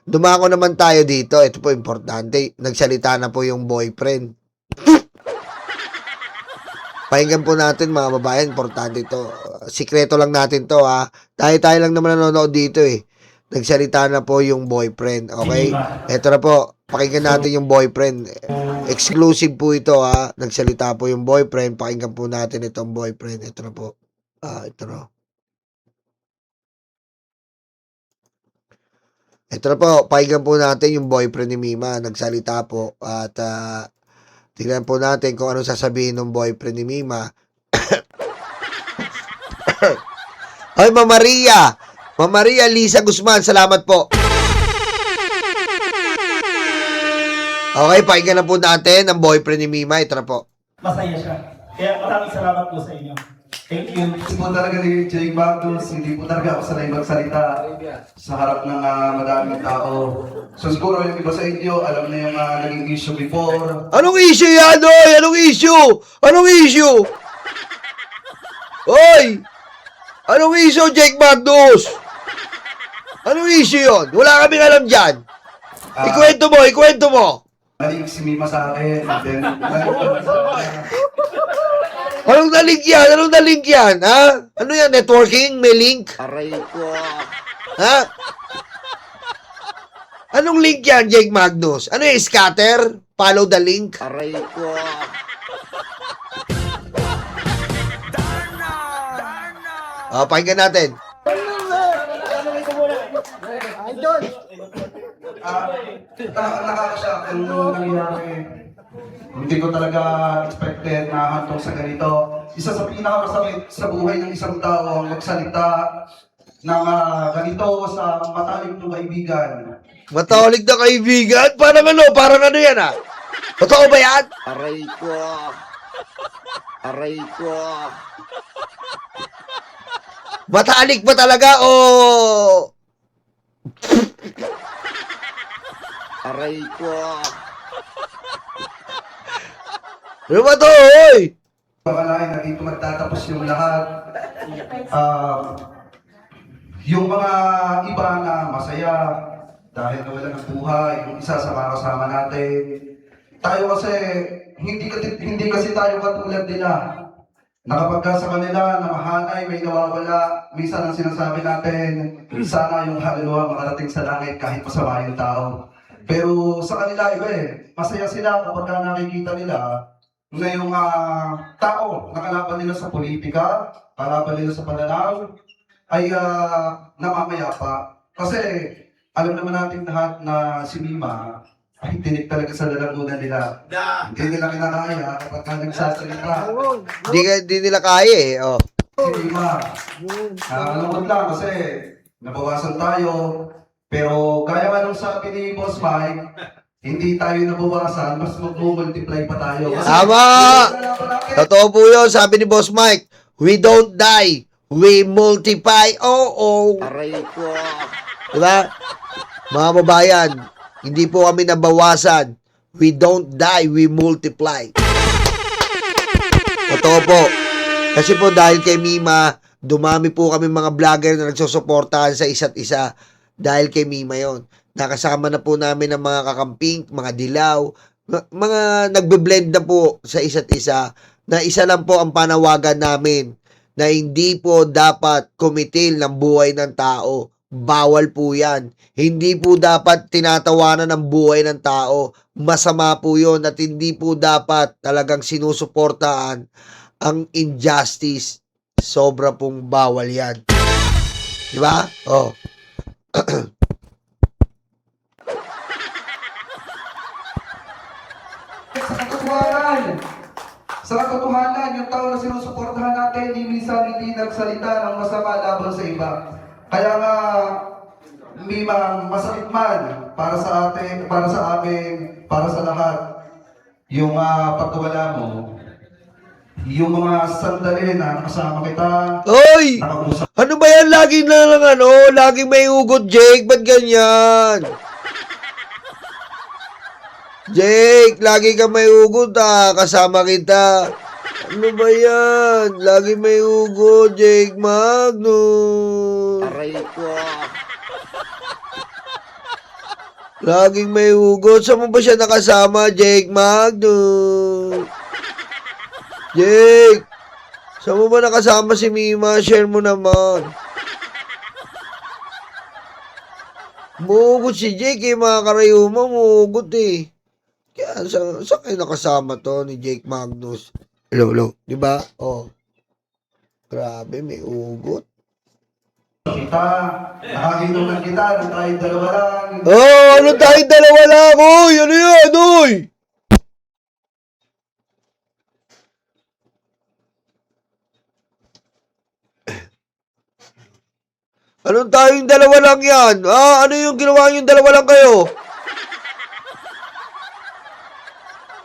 Dumako naman tayo dito. Ito po importante. Nagsalita na po yung boyfriend. Pakinggan po natin mga babayan. Importante ito. Sikreto lang natin to ha. Tayo lang naman nanonood dito eh. Nagsalita na po yung boyfriend. Okay? Ito na po. Pakinggan natin yung boyfriend. Exclusive po ito ha. Nagsalita po yung boyfriend. Pakinggan po natin itong boyfriend. Ito na po. Ito na. Ito na po, pakinggan po natin yung boyfriend ni Mima. Nagsalita po at tingnan po natin kung ano sasabihin ng boyfriend ni Mima. Ay, Ma'am Maria! Ma'am Maria Lisa Guzman, salamat po. Okay, pakinggan na po natin ang boyfriend ni Mima. Ito na po. Masaya siya. Kaya maraming salamat po sa inyo. Thank you. Hindi po talaga ni Jay Magnus, hindi po talaga ako sanay magsalita sa harap ng madaming tao. So siguro yung iba sa inyo, alam na yung naging issue before. Anong issue yan, oy? Anong issue? Anong issue? Oy! Anong issue, Jake Magnus? Anong issue yun? Wala kaming alam dyan. Ikwento mo, ikwento mo. Nalik si Mima sa akin, and then Anong na-link yan? Anong na-link yan? Ha? Ano yan? Networking? May link? Aray ko. Ha? Anong link yan, Jake Magnus? Ano yung scatter? Follow the link? Aray ko. Pakinggan natin. nakakashock yung nangyayari. Hindi ko talaga expected na hantong sa ganito. Isa sa pinakamasakit sa buhay ng isang tao ang magsalita ng ganito sa matalik ng kaibigan. Matawag na kaibigan? Parang ano yan ah? Totoo ba yan? Aray ko. Aray ko. Matalik ba talaga o... Aray ko. Ano ba to, oy? Pakalain na dito magtatapos yung lahat. Yung mga iba na masaya dahil nawala ng buhay, yung isa sa mga kasama natin. Tayo kasi, hindi kasi tayo katulad nila. Nakapagka sa kanila na mahanay, may nawawala, minsan ang sinasabi natin, sana yung haliluwa makarating sa langit kahit masama yung tao. Pero sa kanila iba eh, masaya sila kapag nakikita nila na yung tao na kalaban nila sa politika, kalaban nila sa pananaw, ay namamayapa. Kasi alam naman natin lahat na si Mima ay tinik talaga sa lalamunan nila. Hindi nila kinakaya kapag nagsasalita. Di nila kaya eh. Oh. Si Mima, nakakalungkot lang kasi nabawasan tayo. Pero kaya nga nung sabi ni Boss Mike, hindi tayo nabawasan, mas mag-multiply pa tayo. Kasi Tama! Totoo po yun, sabi ni Boss Mike. We don't die, we multiply. Oo. Aray ko. Diba? Mga babayan, hindi po kami nabawasan. We don't die, we multiply. Totoo po. Kasi po dahil kay Mima, dumami po kami mga vlogger na nagsusuportahan sa isa't isa. Dahil kay Mima yon. Nakasama na po namin ang mga kakamping, mga dilaw, mga nagbe-blend na po sa isa't isa, na isa lang po ang panawagan namin na hindi po dapat kumitil ng buhay ng tao. Bawal po yan. Hindi po dapat tinatawanan ng buhay ng tao. Masama po yun at hindi po dapat talagang sinusuportaan ang injustice. Sobra pong bawal yan. Diba? Oh. Sa katotohanan, yung tao na sinusuportahan natin, minsan hindi nagsalita ng masama laban sa iba. Kaya nga, Mima, masakit man para sa atin, para sa amin, para sa lahat, yung pagkawala mo, yung mga sandali na nakasama kita, Oy! nakausap Ano ba yan? Lagi na lang laging may ugot, Jake. Ba't ganyan? Jake, lagi ka may ugot kasama kita. Ano ba yan? Lagi may ugot, Jake Magnus. Aray ko. Laging may hugot. Saan mo ba siya nakasama, Jake Magnus? Jake! Saan mo ba nakasama si Mima? Share mo naman. Mugot si Jake eh, mga karayuma. Mugot eh. Kaya saan kayo nakasama to ni Jake Magnus? Hello. Di ba? Oh. Grabe, may ugot. Kita, nakakinunan kita, nung tayo dalawa lang. Oh, ano tayo dalawa lang? Oy, ano yan? Oy! Anong tayong dalawa lang yan? Ano yung ginawa yung dalawa lang kayo?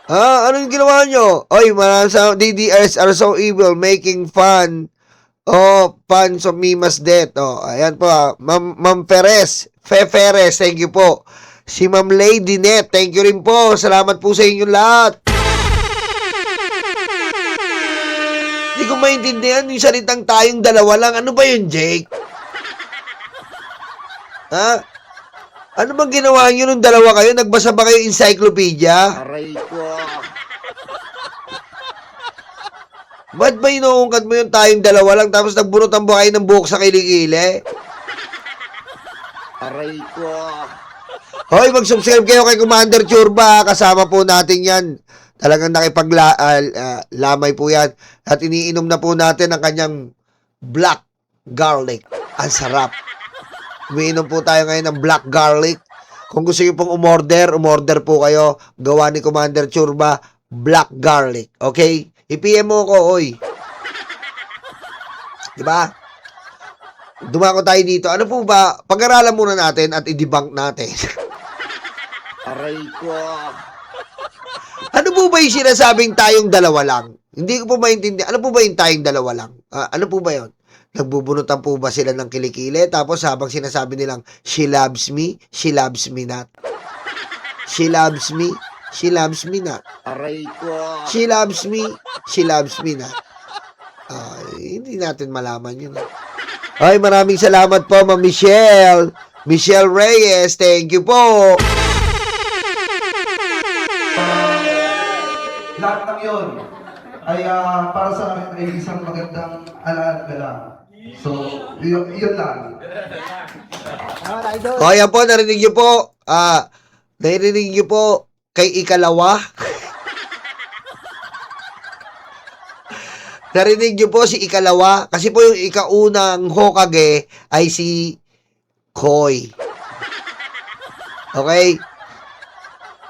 Ano yung ginawa nyo? Oy, mga DDRs are so evil, making fun fans of Mima's death. Ayan po, Ma'am Perez, Feferes, thank you po. Si Ma'am Lady Net, thank you rin po. Salamat po sa inyong lahat. Hindi ko maintindihan yung salitang tayong dalawa lang. Ano ba yun, Jake? Ano bang ginawa nyo nung dalawa kayo? Nagbasa ba kayo encyclopedia? Aray ko. Ba't ba inuungkat mo yung tayong dalawa lang tapos nagbunutan ba kayo ng buhok sa kilikili? Aray ko. Hoy, mag-subscribe kayo kay Commander Churba. Kasama po natin yan. Talagang nakipaglamay po yan. At iniinom na po natin ang kanyang black garlic. Ang sarap. Umiinom po tayo ngayon ng black garlic. Kung gusto nyo pong umorder po kayo. Gawa ni Commander Churba, black garlic. Okay? I-PM mo ko, oy. Diba? Dumako tayo dito. Ano po ba? Pag-aralan muna natin at i-debunk natin. Aray ko. Ano po ba yung sinasabing tayong dalawa lang? Hindi ko po maintindihan. Ano po ba yung tayong dalawa lang? Ano po ba yun? Nagbubunutan po ba sila ng kilikili? Tapos habang sinasabi nilang, she loves me not. She loves me not. Aray ko. She loves me not. Hindi natin malaman yun. Ay, maraming salamat po, Ma'am Michelle. Michelle Reyes, thank you po. Lahat ng yun ay para sa akin ay isang magandang alaala lang. So, yun lang. O, yan po, narinig niyo po. Narinig niyo po kay ikalawa. Narinig niyo po si ikalawa. Kasi po yung ikaunang Hokage ay si Koi. Okay?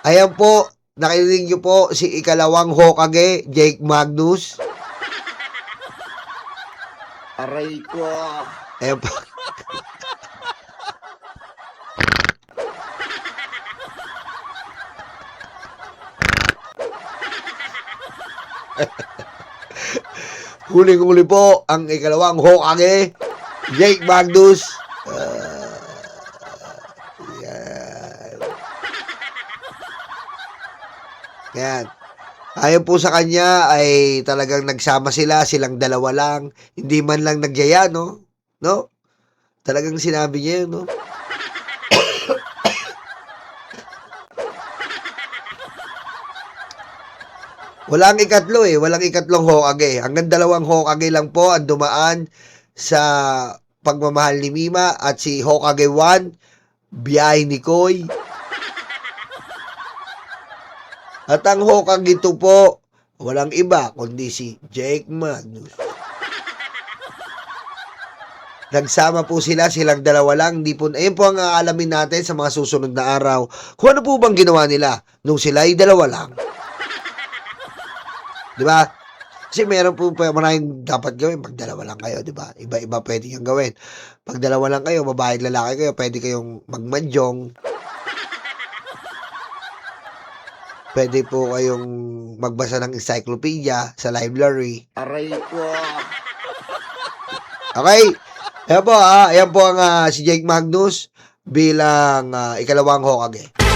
Ayan po, nakinig niyo po si ikalawang Hokage, Jake Magnus. Aray ko. Ayan po. Huling-huli po ang ikalawang Hokage, Jake Magnus. Yan. Yan. Ayon po sa kanya ay talagang nagsama silang dalawa lang. Hindi man lang nagyaya, no? No? Talagang sinabi niya yun, no? Walang ikatlo eh. Walang ikatlong Hokage. Hanggang dalawang Hokage lang po ang dumaan sa pagmamahal ni Mima at si Hokage 1, biyahe ni Koi. At ang Hokage 2 po, walang iba kundi si Jake Magnus. Nagsama po silang dalawa lang. Hindi po, ayun po ang aalamin natin sa mga susunod na araw. Kung ano po bang ginawa nila nung sila ay dalawa lang. Diba? Kasi meron po maraming dapat gawin pag dalawa lang kayo, diba? Iba-iba pwede yung gawin. Pag dalawa lang kayo, babae at lalaki kayo, pwede kayong magmanjong. Pwede po kayong magbasa ng encyclopedia sa library. Aray ko. Okay? Ayan po ang si Jake Magnus bilang ikalawang Hokage.